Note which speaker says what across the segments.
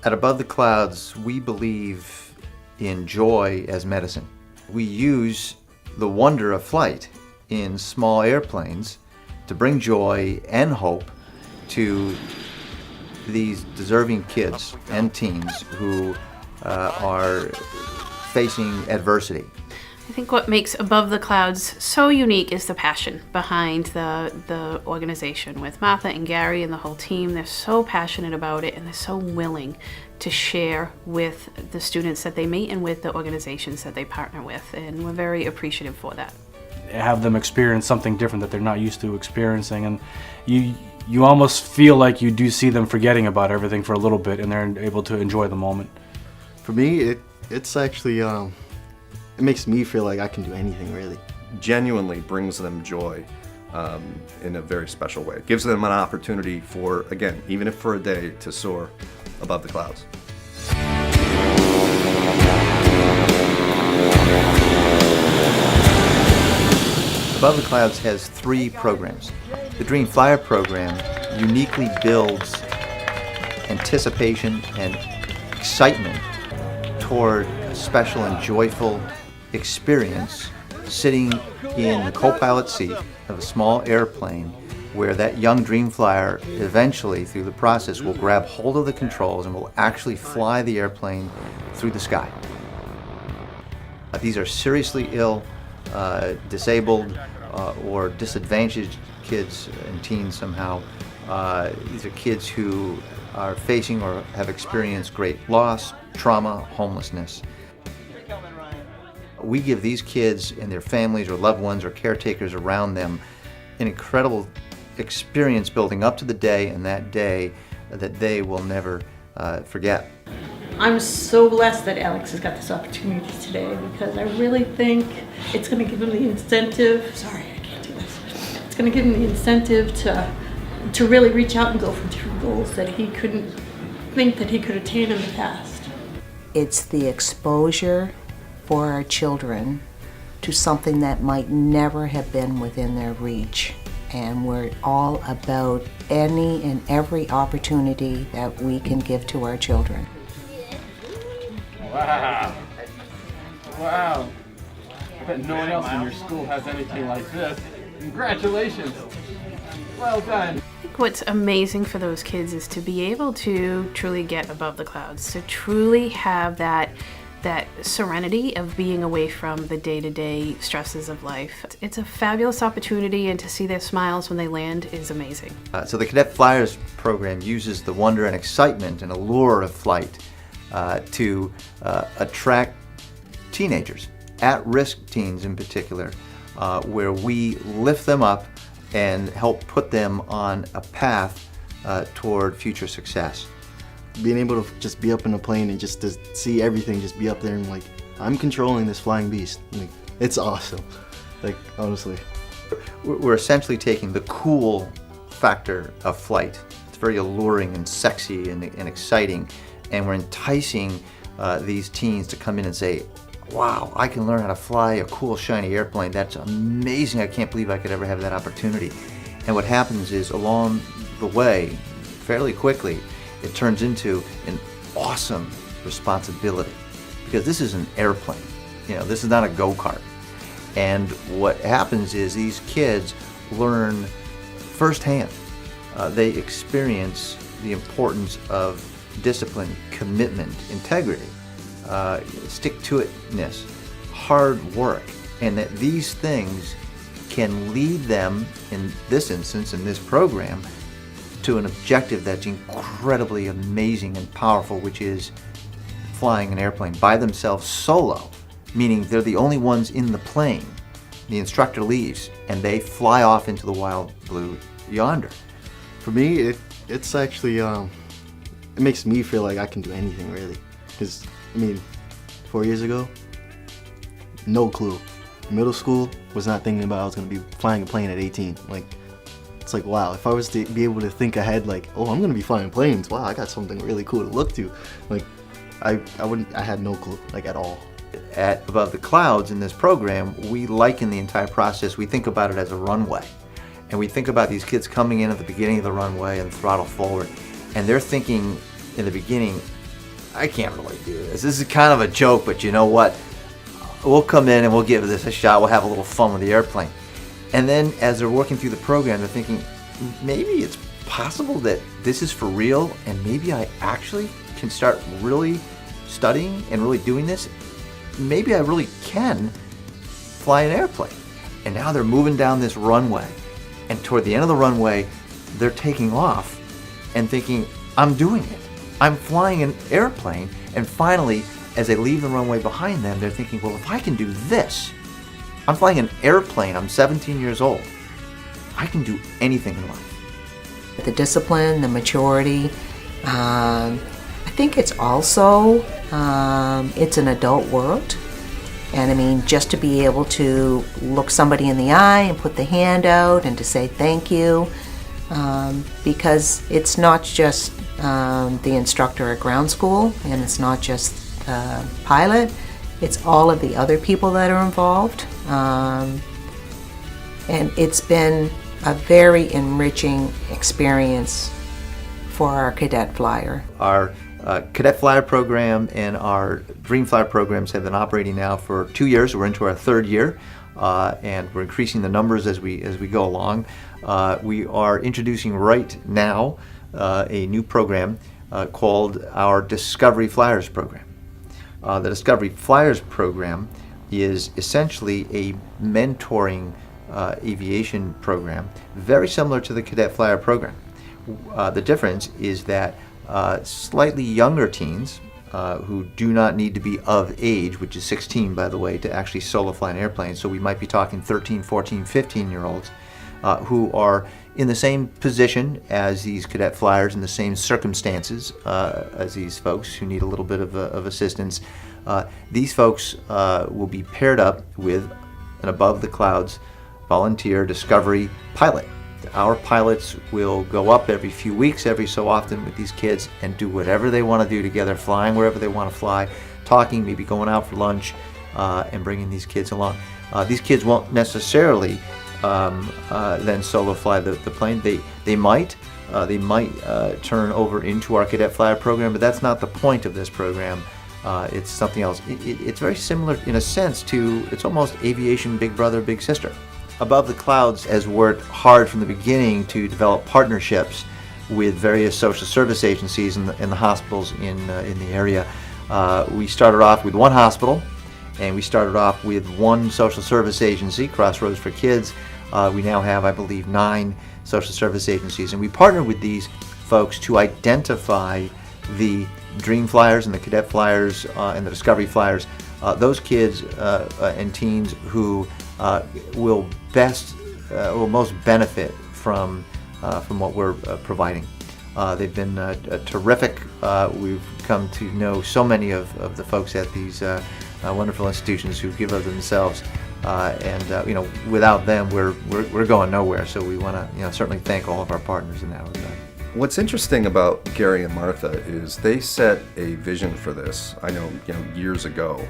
Speaker 1: At Above the Clouds, we believe in joy as medicine. We use the wonder of flight in small airplanes to bring joy and hope to these deserving kids and teens who are facing adversity.
Speaker 2: I think what makes Above the Clouds so unique is the passion behind the organization. With Martha and Gary and the whole team, they're so passionate about it and they're so willing to share with the students that they meet and with the organizations that they partner with, and we're very appreciative for that.
Speaker 3: Have them experience something different that they're not used to experiencing, and you almost feel like you do see them forgetting about everything for a little bit and they're able to enjoy the moment.
Speaker 4: For me, it's actually it makes me feel like I can do anything, really.
Speaker 5: Genuinely brings them joy in a very special way. It gives them an opportunity for, again, even if for a day, to soar above the clouds.
Speaker 1: Above the Clouds has 3 programs. The Dream Flyer program uniquely builds anticipation and excitement toward a special and joyful experience sitting in the co-pilot seat of a small airplane where that young dream flyer eventually, through the process, will grab hold of the controls and will actually fly the airplane through the sky. These are seriously ill, disabled, or disadvantaged kids and teens somehow. These are kids who are facing or have experienced great loss, trauma, homelessness. We give these kids and their families or loved ones or caretakers around them an incredible experience building up to the day, and that day that they will never forget.
Speaker 6: I'm so blessed that Alex has got this opportunity today, because I really think it's going to give him the incentive. Sorry, I can't do this. It's going to give him the incentive to really reach out and go for different goals that he couldn't think that he could attain in the past.
Speaker 7: It's the exposure for our children to something that might never have been within their reach. And we're all about any and every opportunity that we can give to our children.
Speaker 8: Wow. Wow. I bet no one else in your school has anything like this. Congratulations. Well done.
Speaker 2: What's amazing for those kids is to be able to truly get above the clouds, to truly have that serenity of being away from the day-to-day stresses of life. It's a fabulous opportunity, and to see their smiles when they land is amazing.
Speaker 1: So the Cadet Flyers program uses the wonder and excitement and allure of flight to attract teenagers, at-risk teens in particular, where we lift them up and help put them on a path toward future success.
Speaker 4: Being able to just be up in a plane and just to see everything, just be up there and like, I'm controlling this flying beast. Like, it's awesome. Like, honestly.
Speaker 1: We're essentially taking the cool factor of flight. It's very alluring and sexy and exciting, and we're enticing these teens to come in and say, wow, I can learn how to fly a cool, shiny airplane. That's amazing. I can't believe I could ever have that opportunity. And what happens is, along the way, fairly quickly, it turns into an awesome responsibility, because this is an airplane. You know, this is not a go-kart. And what happens is these kids learn firsthand. They experience the importance of discipline, commitment, integrity, stick-to-itness, hard work, and that these things can lead them, in this instance, in this program, to an objective that's incredibly amazing and powerful, which is flying an airplane by themselves solo, meaning they're the only ones in the plane. The instructor leaves and they fly off into the wild blue yonder.
Speaker 4: For me, it's actually, it makes me feel like I can do anything, really. Because, I mean, 4 years ago, no clue. Middle school, was not thinking about I was going to be flying a plane at 18. Like, it's like, wow, if I was to be able to think ahead, like, oh, I'm going to be flying planes, wow, I got something really cool to look to. Like, I had no clue, like, at all.
Speaker 1: At Above the Clouds, in this program, we liken the entire process, we think about it as a runway. And we think about these kids coming in at the beginning of the runway and throttle forward. And they're thinking in the beginning, I can't really do this. This is kind of a joke, but you know what? We'll come in and we'll give this a shot. We'll have a little fun with the airplane. And then as they're working through the program, they're thinking, maybe it's possible that this is for real, and maybe I actually can start really studying and really doing this. Maybe I really can fly an airplane. And now they're moving down this runway, and toward the end of the runway, they're taking off and thinking, I'm doing it. I'm flying an airplane. And finally, as they leave the runway behind them, they're thinking, well, if I can do this, I'm flying an airplane, I'm 17 years old, I can do anything in life.
Speaker 7: The discipline, the maturity, I think it's also, it's an adult world. And I mean, just to be able to look somebody in the eye and put the hand out and to say thank you, because it's not just the instructor at ground school, and it's not just pilot, it's all of the other people that are involved. And it's been a very enriching experience for our cadet flyer.
Speaker 1: Our Cadet Flyer program and our Dream Flyer programs have been operating now for 2 years. We're into our third year, and we're increasing the numbers as we go along. We are introducing right now a new program called our Discovery Flyers program. The Discovery Flyers program is essentially a mentoring aviation program, very similar to the Cadet Flyer program. The difference is that slightly younger teens who do not need to be of age, which is 16 by the way, to actually solo fly an airplane, so we might be talking 13, 14, 15-year-olds who are in the same position as these cadet flyers, in the same circumstances as these folks who need a little bit of assistance. These folks will be paired up with an above the clouds volunteer Discovery pilot. Our pilots will go up every few weeks, every so often with these kids and do whatever they want to do together, flying wherever they want to fly, talking, maybe going out for lunch, and bringing these kids along. These kids won't necessarily then solo fly the plane. They might turn over into our Cadet Flyer program, but that's not the point of this program. It's something else. It's very similar in a sense to, it's almost aviation big brother, big sister. Above the Clouds has worked hard from the beginning to develop partnerships with various social service agencies and the hospitals in the area. We started off with one hospital, and we started off with one social service agency, Crossroads for Kids. We now have, I believe, 9 social service agencies, and we partner with these folks to identify the Dream Flyers and the Cadet Flyers and the Discovery Flyers, those kids and teens who will most benefit from what we're providing. They've been terrific. We've come to know so many of the folks at these wonderful institutions who give of themselves, and without them, we're going nowhere. So we want to certainly thank all of our partners in that regard.
Speaker 5: What's interesting about Gary and Martha is they set a vision for this. I know, years ago,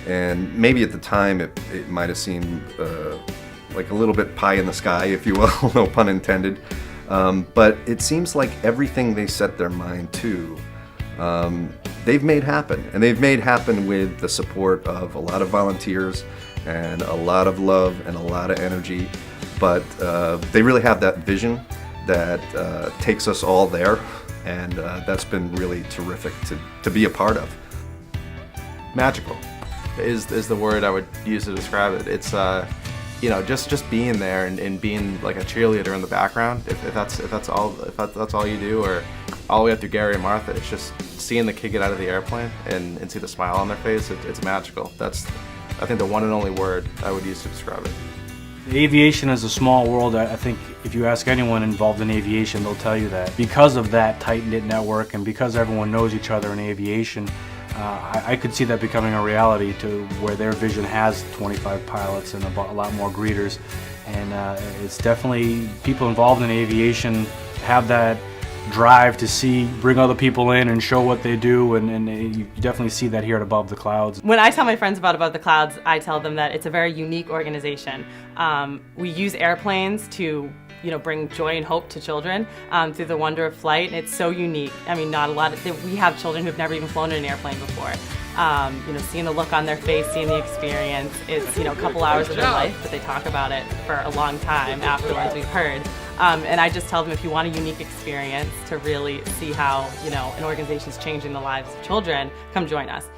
Speaker 5: and maybe at the time it might have seemed like a little bit pie in the sky, if you will, no pun intended. But it seems like everything they set their mind to, they've made happen, and they've made happen with the support of a lot of volunteers and a lot of love and a lot of energy. But they really have that vision that takes us all there, and that's been really terrific to be a part of.
Speaker 8: Magical is the word I would use to describe it. It's just being there and being like a cheerleader in the background. If that's all you do, or all the way up to Gary and Martha, it's just seeing the kid get out of the airplane and see the smile on their face. It's magical. That's, I think, the one and only word I would use to describe it.
Speaker 3: Aviation is a small world. I think if you ask anyone involved in aviation, they'll tell you that. Because of that tight-knit network and because everyone knows each other in aviation, I could see that becoming a reality to where their vision has 25 pilots and a lot more greeters. And it's definitely, people involved in aviation have that drive to bring other people in and show what they do, and you definitely see that here at Above the Clouds.
Speaker 9: When I tell my friends about Above the Clouds, I tell them that it's a very unique organization. We use airplanes to bring joy and hope to children through the wonder of flight. And it's so unique. I mean, not a lot of, we have children who've never even flown in an airplane before. Seeing the look on their face, seeing the experience, it's, a couple hours of their life, but they talk about it for a long time afterwards, we've heard. And I just tell them, if you want a unique experience to really see how, an organization's changing the lives of children, come join us.